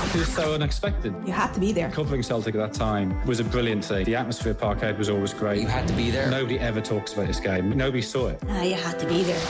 It was so unexpected. You had to be there. Covering Celtic at that time was a brilliant thing. The atmosphere at Parkhead was always great. You had to be there. Nobody ever talks about this game. Nobody saw it. You had to be there.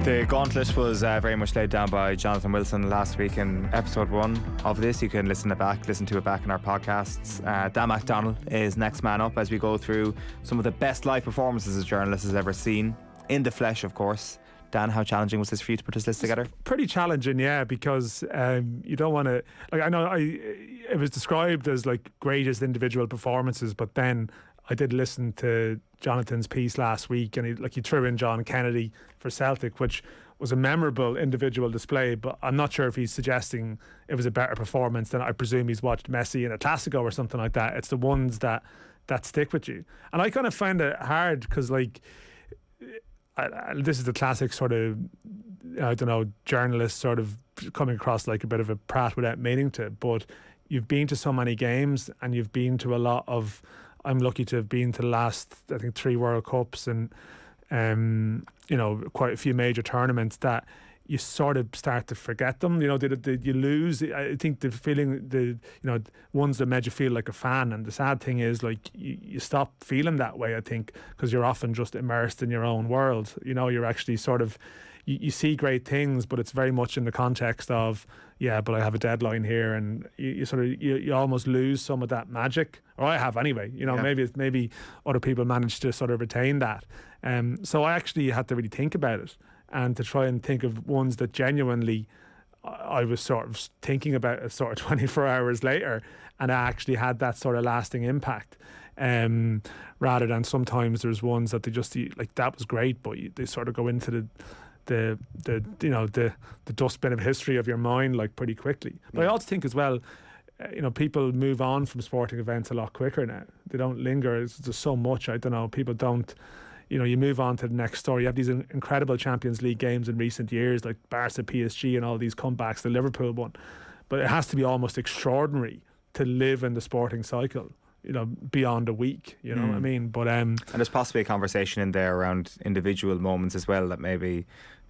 The gauntlet was very much laid down by Jonathan Wilson last week in episode 1 of this. You can listen to it back in our podcasts. Dan McDonnell is next man up as we go through some of the best live performances a journalist has ever seen, in the flesh, of course. Dan, how challenging was this for you to put this list together? Pretty challenging, yeah, because you don't want to, like, I know it was described as like greatest individual performances, but then I did listen to Jonathan's piece last week, and he threw in John Kennedy for Celtic, which was a memorable individual display, but I'm not sure if he's suggesting it was a better performance than, I presume, he's watched Messi in a Classico or something like that. It's the ones that stick with you. And I kind of find it hard because, like, this is the classic sort of, I don't know, journalist sort of coming across like a bit of a prat without meaning to, but you've been to so many games and you've been to a lot of, I'm lucky to have been to the last, I think, 3 World Cups and quite a few major tournaments, that you sort of start to forget them. You lose. I think the feeling, ones that made you feel like a fan. And the sad thing is, like, you stop feeling that way, I think, because you're often just immersed in your own world. You're actually sort of, you see great things, but it's very much in the context of, yeah, but I have a deadline here, and you almost lose some of that magic, or I have anyway. Maybe other people manage to sort of retain that. So I actually had to really think about it, and to try and think of ones that genuinely I was sort of thinking about it sort of 24 hours later, and I actually had that sort of lasting impact. Rather than sometimes there's ones that they just, like, that was great, but they sort of go into the dustbin of history of your mind, like, pretty quickly. But I also think as well, people move on from sporting events a lot quicker now. They don't linger. There's just so much. I don't know. People don't. You move on to the next story. You have these incredible Champions League games in recent years, like Barca, PSG, and all these comebacks. The Liverpool one, but it has to be almost extraordinary to live in the sporting cycle, beyond a week, what I mean? But and there's possibly a conversation in there around individual moments as well, that maybe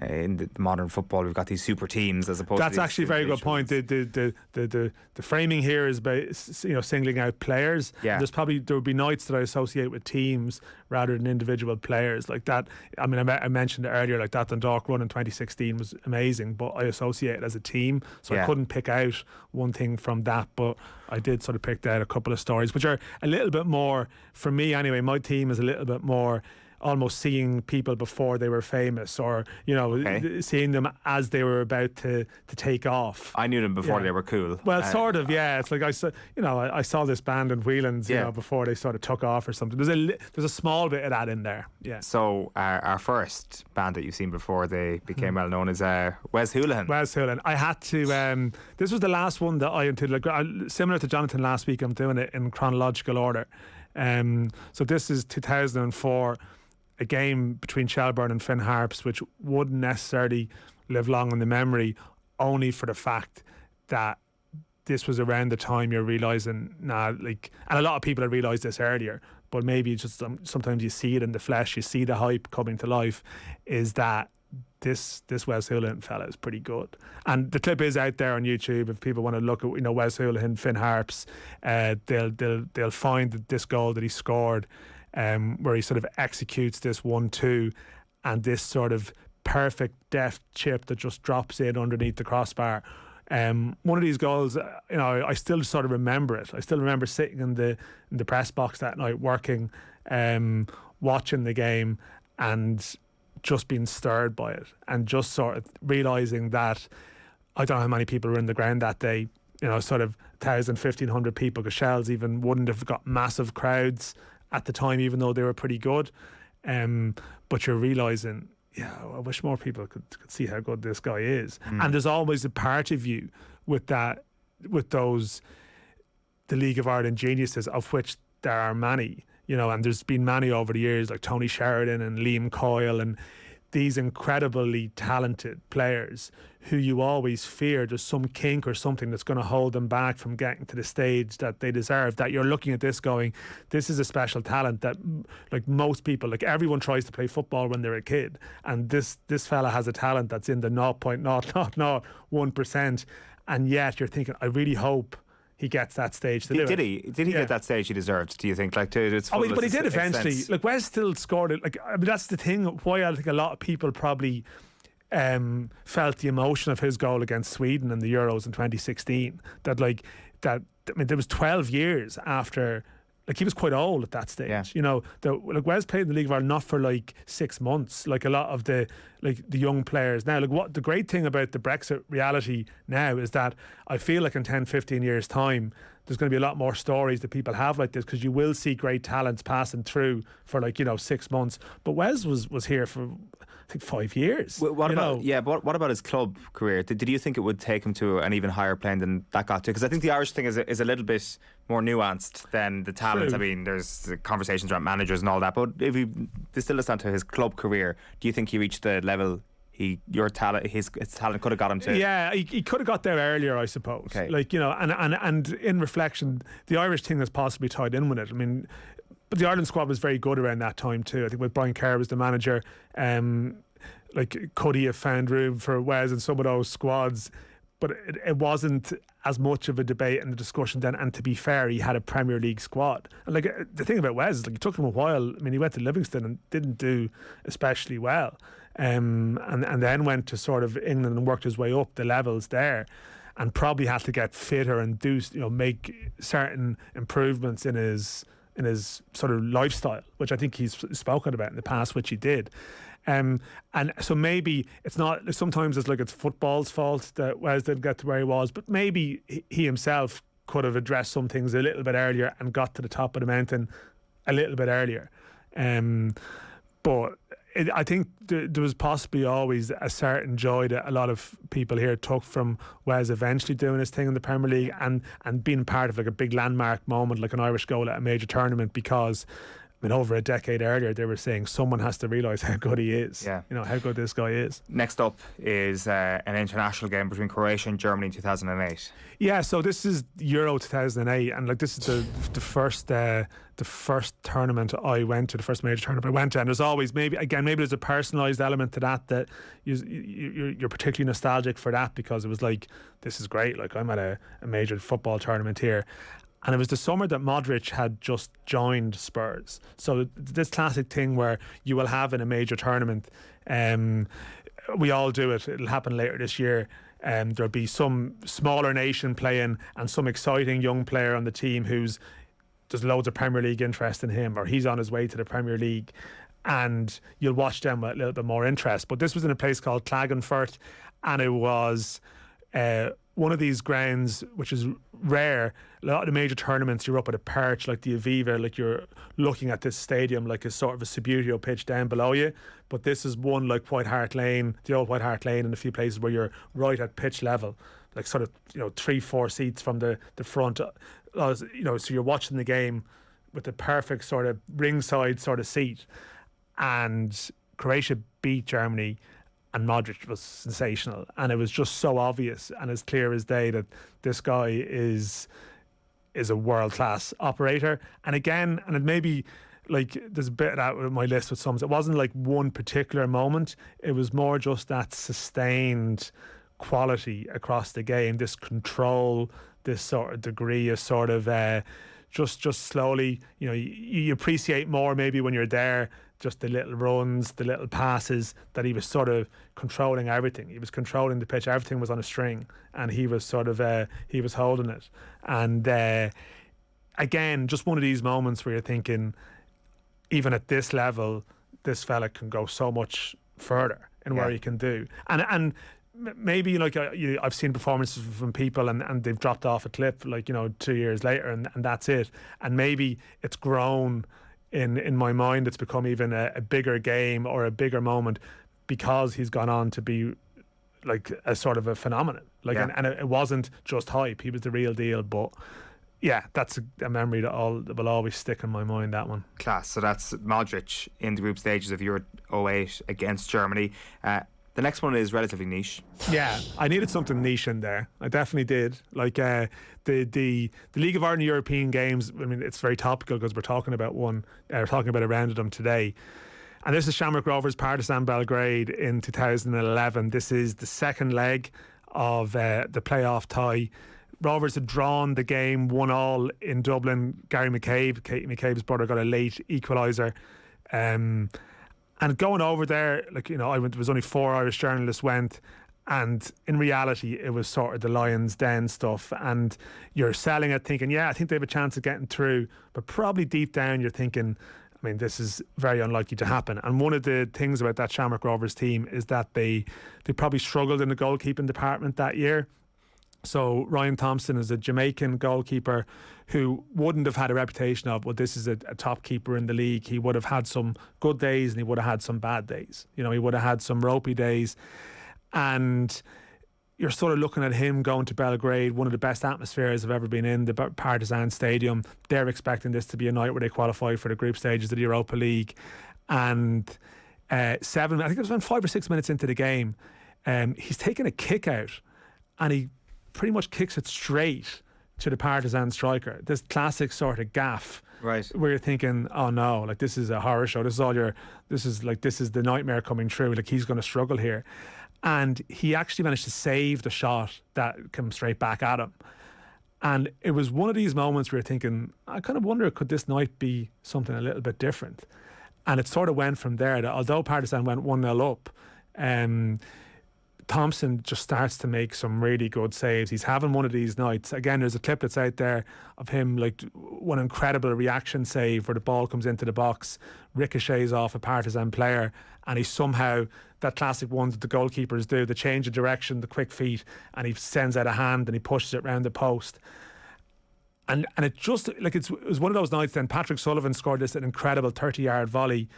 in the modern football we've got these super teams as opposed to that's actually a very good point. The framing here is by singling out players. Yeah. There would be nights that I associate with teams rather than individual players, like that. I mean, I mentioned it earlier, like that Dundalk run in 2016 was amazing, but I associate it as a team, so I couldn't pick out one thing from that, but I did sort of pick out a couple of stories which are a little bit more, for me anyway, my team is a little bit more almost seeing people before they were famous, or seeing them as they were about to take off. I knew them before they were cool. Well, sort of, yeah. It's like I saw this band in Whelan's, before they sort of took off or something. There's a small bit of that in there. Yeah. So our first band that you've seen before they became well known is Wes Hoolahan. Wes Hoolahan. I had to. This was the last one that I included. Like, similar to Jonathan last week, I'm doing it in chronological order. So this is 2004. A game between Shelbourne and Finn Harps, which wouldn't necessarily live long in the memory, only for the fact that this was around the time you're realising, and a lot of people had realised this earlier, but maybe just sometimes you see it in the flesh, you see the hype coming to life, is that this Wes Hoolahan fella is pretty good. And the clip is out there on YouTube if people want to look at Wes Hoolahan, Finn Harps. They'll find this goal that he scored, where he sort of executes this 1-2, and this sort of perfect deft chip that just drops in underneath the crossbar. One of these goals, I still sort of remember it. I still remember sitting in the press box that night, working, watching the game, and just being stirred by it, and just sort of realising that I don't know how many people were in the ground that day. Sort of 1,000, 1,500 people, because Shells even wouldn't have got massive crowds at the time, even though they were pretty good. But you're realising, I wish more people could see how good this guy is. And there's always a part of you with those the League of Ireland geniuses, of which there are many, and there's been many over the years, like Tony Sheridan and Liam Coyle, and these incredibly talented players who you always fear there's some kink or something that's going to hold them back from getting to the stage that they deserve, that you're looking at this going, this is a special talent that, like, most people, like, everyone tries to play football when they're a kid, and this fella has a talent that's in the 0.001%, and yet you're thinking, I really hope he gets that stage to do it. Did he get that stage he deserved, do you think? Like, to its but he did eventually. extent. Like, Wes still scored it. Like, I mean, that's the thing why I think a lot of people probably felt the emotion of his goal against Sweden in the Euros in 2016. I mean, there was 12 years after. Like, he was quite old at that stage. Yeah. You know, like, Wes played in the League of Ireland not for like 6 months, like a lot of the young players now. Like, what the great thing about the Brexit reality now is that I feel like in 10, 15 years' time, there's going to be a lot more stories that people have like this, because you will see great talents passing through for, like, 6 months. But Wes was here for, I think, 5 years. What about his club career? Did you think it would take him to an even higher plane than that got to? Because I think the Irish thing is a little bit more nuanced than the talent. True. I mean, there's the conversations around managers and all that, but if you distill this down to his club career, do you think he reached the level his talent could have got him to? Yeah, he could have got there earlier, I suppose. Okay. Like, and in reflection, the Irish thing is possibly tied in with it. I mean, but the Ireland squad was very good around that time too. I think with Brian Kerr was the manager, like, could he have found room for Wes in some of those squads? But it wasn't as much of a debate and the discussion then. And to be fair, he had a Premier League squad. And, like, the thing about Wes is, like, it took him a while. I mean, he went to Livingston and didn't do especially well. And then went to sort of England and worked his way up the levels there, and probably had to get fitter and do, make certain improvements in his sort of lifestyle, which I think he's spoken about in the past, which he did. And so maybe it's not, sometimes it's like it's football's fault that Wes didn't get to where he was, but maybe he himself could have addressed some things a little bit earlier and got to the top of the mountain a little bit earlier. But I think there was possibly always a certain joy that a lot of people here took from Wes eventually doing his thing in the Premier League and being part of, like, a big landmark moment, like an Irish goal at a major tournament, because, I mean, over a decade earlier, they were saying someone has to realise how good he is. Yeah. How good this guy is. Next up is an international game between Croatia and Germany in 2008. Yeah, so this is Euro 2008, and, like, this is the first tournament I went to, the first major tournament I went to, and there's always maybe there's a personalised element to that you're particularly nostalgic for that, because it was like, this is great, like, I'm at a major football tournament here. And it was the summer that Modric had just joined Spurs. So this classic thing where you will have in a major tournament, we all do it, it'll happen later this year, there'll be some smaller nation playing and some exciting young player on the team who's, there's loads of Premier League interest in him, or he's on his way to the Premier League, and you'll watch them with a little bit more interest. But this was in a place called Klagenfurt, and it was one of these grounds which is rare. A lot of the major tournaments, you're up at a perch like the Aviva, like you're looking at this stadium like a sort of a Subbuteo pitch down below you. But this is one like White Hart Lane, the old White Hart Lane, and a few places where you're right at pitch level, like sort of 3-4 seats from the front. So you're watching the game with the perfect sort of ringside sort of seat. And Croatia beat Germany, and Modric was sensational, and it was just so obvious and as clear as day that this guy is a world-class operator. And again, and it maybe, like, there's a bit of that with my list with some, it wasn't like one particular moment, it was more just that sustained quality across the game, this control, this sort of degree of sort of just slowly, you appreciate more maybe when you're there, just the little runs, the little passes, that he was sort of controlling everything. He was controlling the pitch. Everything was on a string, and he was sort of he was holding it. And again, just one of these moments where you're thinking, even at this level, this fella can go so much further in what he can do. And maybe like I've seen performances from people and they've dropped off a cliff 2 years later, and that's it. And maybe it's grown in my mind, it's become even a bigger game or a bigger moment because he's gone on to be like a sort of a phenomenon. And it wasn't just hype, he was the real deal. But yeah, that's a memory that will always stick in my mind, that one. Class. So that's Modric in the group stages of Euro 08 against Germany. The next one is relatively niche. Yeah, I needed something niche in there. I definitely did. Like the League of Ireland European Games. I mean, it's very topical because we're talking about a round of them today. And this is Shamrock Rovers Partizan Belgrade in 2011. This is the second leg of the playoff tie. Rovers had drawn the game 1-1 in Dublin. Gary Katie McCabe's brother, got a late equaliser. And going over there, there was only 4 Irish journalists went, and in reality it was sort of the Lions Den stuff, and you're selling it thinking, yeah, I think they have a chance of getting through, but probably deep down you're thinking, I mean, this is very unlikely to happen. And one of the things about that Shamrock Rovers team is that they probably struggled in the goalkeeping department that year. So Ryan Thompson is a Jamaican goalkeeper who wouldn't have had a reputation of, well, this is a top keeper in the league. He would have had some good days and he would have had some bad days. He would have had some ropey days. And you're sort of looking at him going to Belgrade, one of the best atmospheres I've ever been in, the Partizan Stadium. They're expecting this to be a night where they qualify for the group stages of the Europa League. And I think it was around 5 or 6 minutes into the game, he's taken a kick out and he pretty much kicks it straight to the Partizan striker. This classic sort of gaff, right? Where you're thinking, oh no, like this is a horror show. This is the nightmare coming true. Like he's going to struggle here, and he actually managed to save the shot that came straight back at him. And it was one of these moments where you're thinking, I kind of wonder, could this night be something a little bit different? And it sort of went from there. That although Partizan went 1-0 up, Thompson just starts to make some really good saves. He's having one of these nights. Again, there's a clip that's out there of him, like one incredible reaction save where the ball comes into the box, ricochets off a Partizan player, and he somehow, that classic one that the goalkeepers do, the change of direction, the quick feet, and he sends out a hand and he pushes it round the post. And it just, like, it was one of those nights then Patrick Sullivan scored this an incredible 30-yard volley,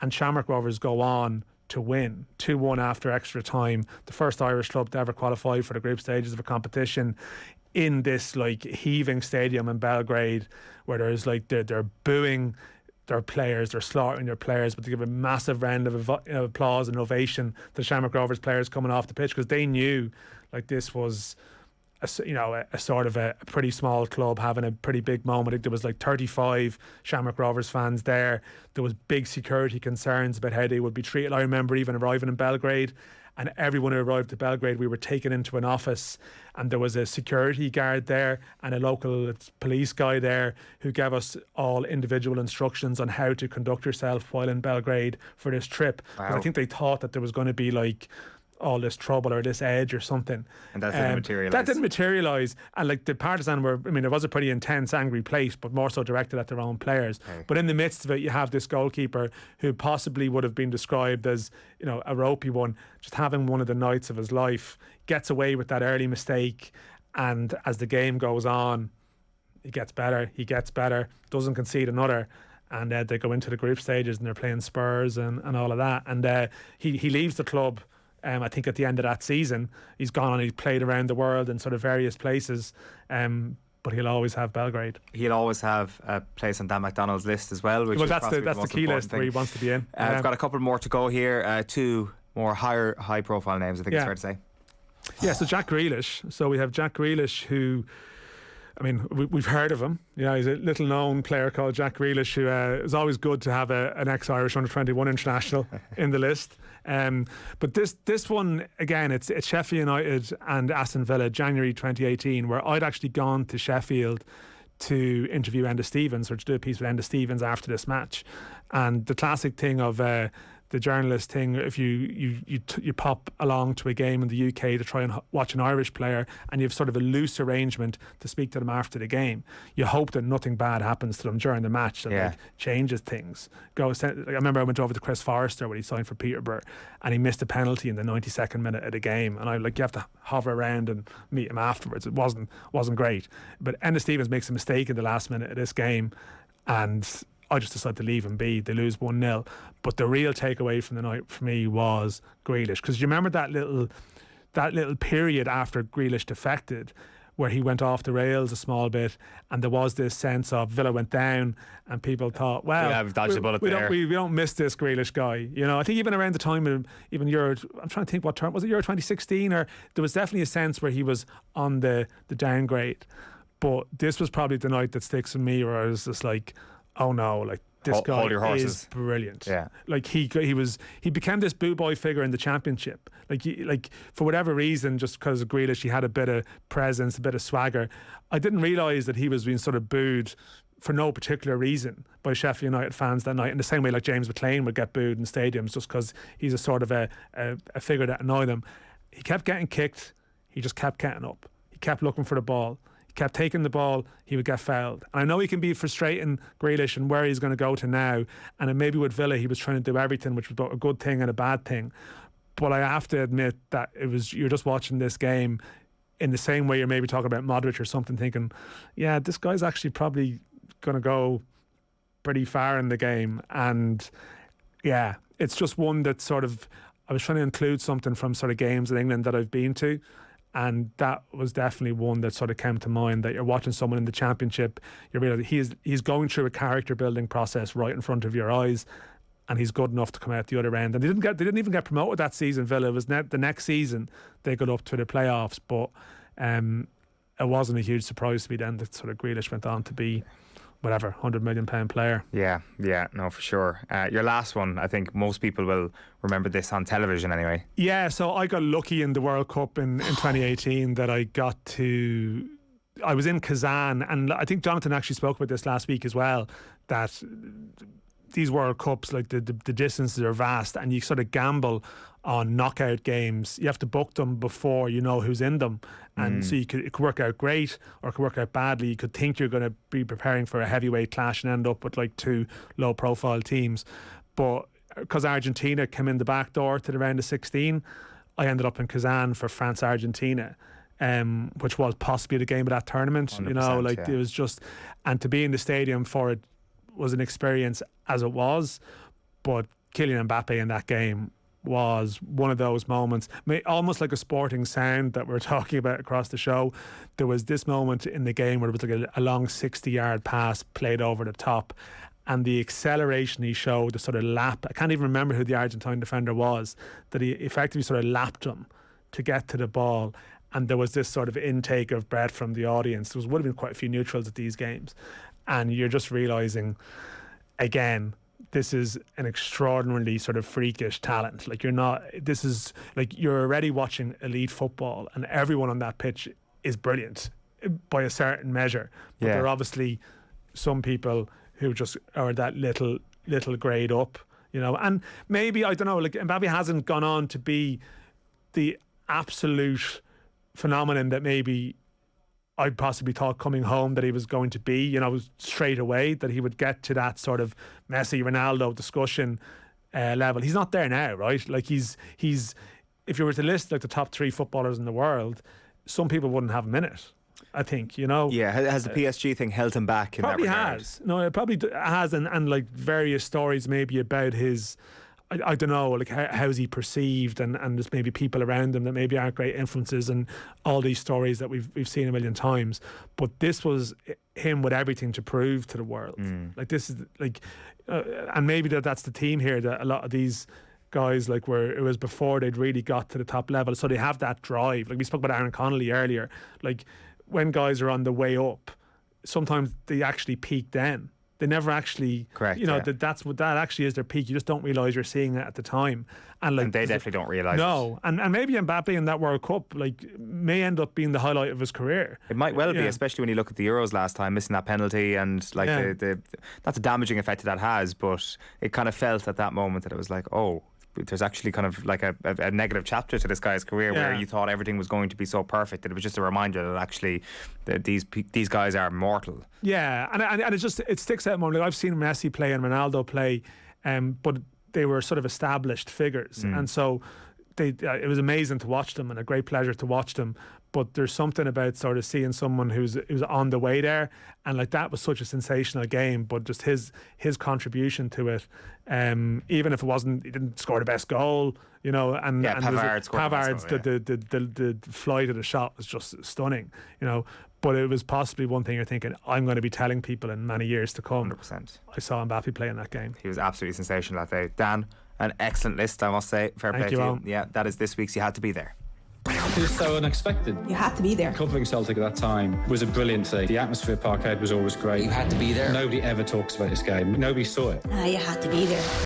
and Shamrock Rovers go on to win 2-1 after extra time, the first Irish club to ever qualify for the group stages of a competition in this like heaving stadium in Belgrade, where there's like they're booing their players, they're slaughtering their players, but they give a massive round of applause and ovation to the Shamrock Rovers players coming off the pitch, because they knew like this was a sort of a pretty small club having a pretty big moment. I think there was like 35 Shamrock Rovers fans there. There was big security concerns about how they would be treated. I remember even arriving in Belgrade, and everyone who arrived at Belgrade, we were taken into an office, and there was a security guard there and a local police guy there who gave us all individual instructions on how to conduct yourself while in Belgrade for this trip. Wow. And I think they thought that there was going to be like all this trouble or this edge or something, and that didn't materialise. That didn't materialise. And like the Partizan were, I mean, it was a pretty intense, angry place, but more so directed at their own players. Okay. But in the midst of it, you have this goalkeeper who possibly would have been described as, a ropey one, just having one of the nights of his life, gets away with that early mistake, and as the game goes on, he gets better, doesn't concede another. And they go into the group stages and they're playing Spurs and all of that. And he leaves the club. I think at the end of that season, he's gone and he's played around the world in sort of various places, but he'll always have Belgrade. He'll always have a place on Dan McDonnell's list as well. Which that's the key list where he wants to be in. I've got a couple more to go here. 2 more high profile names, I think it's fair to say. Yeah, so Jack Grealish. So we have Jack Grealish, who, I mean, we've heard of him. He's a little known player called Jack Grealish, who is always good to have an ex-Irish under-21 international in the list. But this one, again, it's Sheffield United and Aston Villa, January 2018, where I'd actually gone to Sheffield to interview Enda Stevens, or to do a piece with Enda Stevens after this match. And the classic thing of the journalist thing, if you pop along to a game in the UK to try and watch an Irish player, and you have sort of a loose arrangement to speak to them after the game, you hope that nothing bad happens to them during the match that like changes things. I remember I went over to Chris Forrester when he signed for Peterborough, and he missed a penalty in the 92nd minute of the game, and you have to hover around and meet him afterwards. It wasn't great, but Enda Stevens makes a mistake in the last minute of this game, and I just decided to leave him be. They lose 1-0. But the real takeaway from the night for me was Grealish, because you remember that little period after Grealish defected, where he went off the rails a small bit, and there was this sense of Villa went down, and people thought, well, yeah, we've dodged a bullet there. We don't miss this Grealish guy. You know, I think even around the time of even Euro, I'm trying to think what term was it, Euro 2016, or there was definitely a sense where he was on the downgrade. But this was probably the night that sticks with me, where I was just like, oh no, like, this guy is brilliant. Yeah, like he became this boo boy figure in the Championship. Like for whatever reason, just because of Grealish, he had a bit of presence, a bit of swagger. I didn't realise that he was being sort of booed for no particular reason by Sheffield United fans that night. In the same way, like James McLean would get booed in stadiums just because he's a sort of a figure that annoyed them. He kept getting kicked. He just kept getting up. He kept looking for the ball. Kept taking the ball, he would get fouled. And I know he can be frustrating, Grealish, and where he's going to go to now. And maybe with Villa, he was trying to do everything, which was both a good thing and a bad thing. But I have to admit that you're just watching this game in the same way you're maybe talking about Modric or something, thinking, yeah, this guy's actually probably going to go pretty far in the game. And yeah, it's just one that sort of, I was trying to include something from sort of games in England that I've been to. And that was definitely one that sort of came to mind, that you're watching someone in the Championship, you realise he's going through a character building process right in front of your eyes, and he's good enough to come out the other end. And they didn't even get promoted that season, Villa. It was the next season they got up to the playoffs, but it wasn't a huge surprise to me then that sort of Grealish went on to be whatever, £100 million player. Yeah, no, for sure. Your last one, I think most people will remember this on television anyway. Yeah, so I got lucky in the World Cup in 2018 that I was in Kazan, and I think Jonathan actually spoke about this last week as well, that these World Cups, like the distances are vast, and you sort of gamble on knockout games. You have to book them before you know who's in them, and so it could work out great or it could work out badly. You could think you're going to be preparing for a heavyweight clash and end up with like two low profile teams, but because Argentina came in the back door to the round of 16, I ended up in Kazan for France-Argentina, which was possibly the game of that tournament. You know, like it was just, and to be in the stadium for it was an experience as it was. But Kylian Mbappe in that game was one of those moments, almost like a sporting sound that we're talking about across the show. There was this moment in the game where it was like a long 60-yard pass played over the top, and the acceleration he showed, the sort of lap, I can't even remember who the Argentine defender was, that he effectively sort of lapped him to get to the ball. And there was this sort of intake of breath from the audience. There would have been quite a few neutrals at these games, and you're just realising, again, this is an extraordinarily sort of freakish talent. Like you're already watching elite football, and everyone on that pitch is brilliant by a certain measure. But there are obviously some people who just are that little grade up, you know. And maybe, I don't know, like Mbappe hasn't gone on to be the absolute phenomenon that maybe I possibly thought coming home that he was going to be, you know, straight away, that he would get to that sort of Messi, Ronaldo discussion level. He's not there now, right? Like he's if you were to list like the top 3 footballers in the world, some people wouldn't have him in it, I think, you know. Yeah, has the PSG thing held him back in that regard? Probably has. No, it probably has, and like various stories maybe about his, I don't know, like how's he perceived, and there's maybe people around him that maybe aren't great influences, and all these stories that we've seen a million times. But this was him with everything to prove to the world. Like this is like, and maybe that's the theme here, that a lot of these guys, like, where it was before they'd really got to the top level, so they have that drive. Like we spoke about Aaron Connolly earlier. Like when guys are on the way up, sometimes they actually peak then. They never actually, correct, you know, that's what that actually is their peak. You just don't realise you're seeing it at the time, and like, and they definitely don't realise. No, and maybe Mbappe in that World Cup like may end up being the highlight of his career. It might well be, especially when you look at the Euros last time, missing that penalty, and like the not the damaging effect that has, but it kind of felt at that moment that it was like, oh, there's actually kind of like a negative chapter to this guy's career, where you thought everything was going to be so perfect that it was just a reminder that actually these guys are mortal. Yeah, and it sticks out more. Like I've seen Messi play and Ronaldo play, but they were sort of established figures, and so it was amazing to watch them and a great pleasure to watch them. But there's something about sort of seeing someone who's on the way there, and like that was such a sensational game. But just his contribution to it, even if he didn't score the best goal, you know, and Pavard's the flight of the shot was just stunning, you know. But it was possibly one thing you're thinking, I'm going to be telling people in many years to come. 100%. I saw Mbappe play in that game. He was absolutely sensational that day. Dan, an excellent list, I must say. Fair play to you. Yeah, that is this week's You Had to Be There. It was so unexpected. You had to be there. Covering Celtic at that time was a brilliant thing. The atmosphere at Parkhead was always great. You had to be there. Nobody ever talks about this game. Nobody saw it. You had to be there.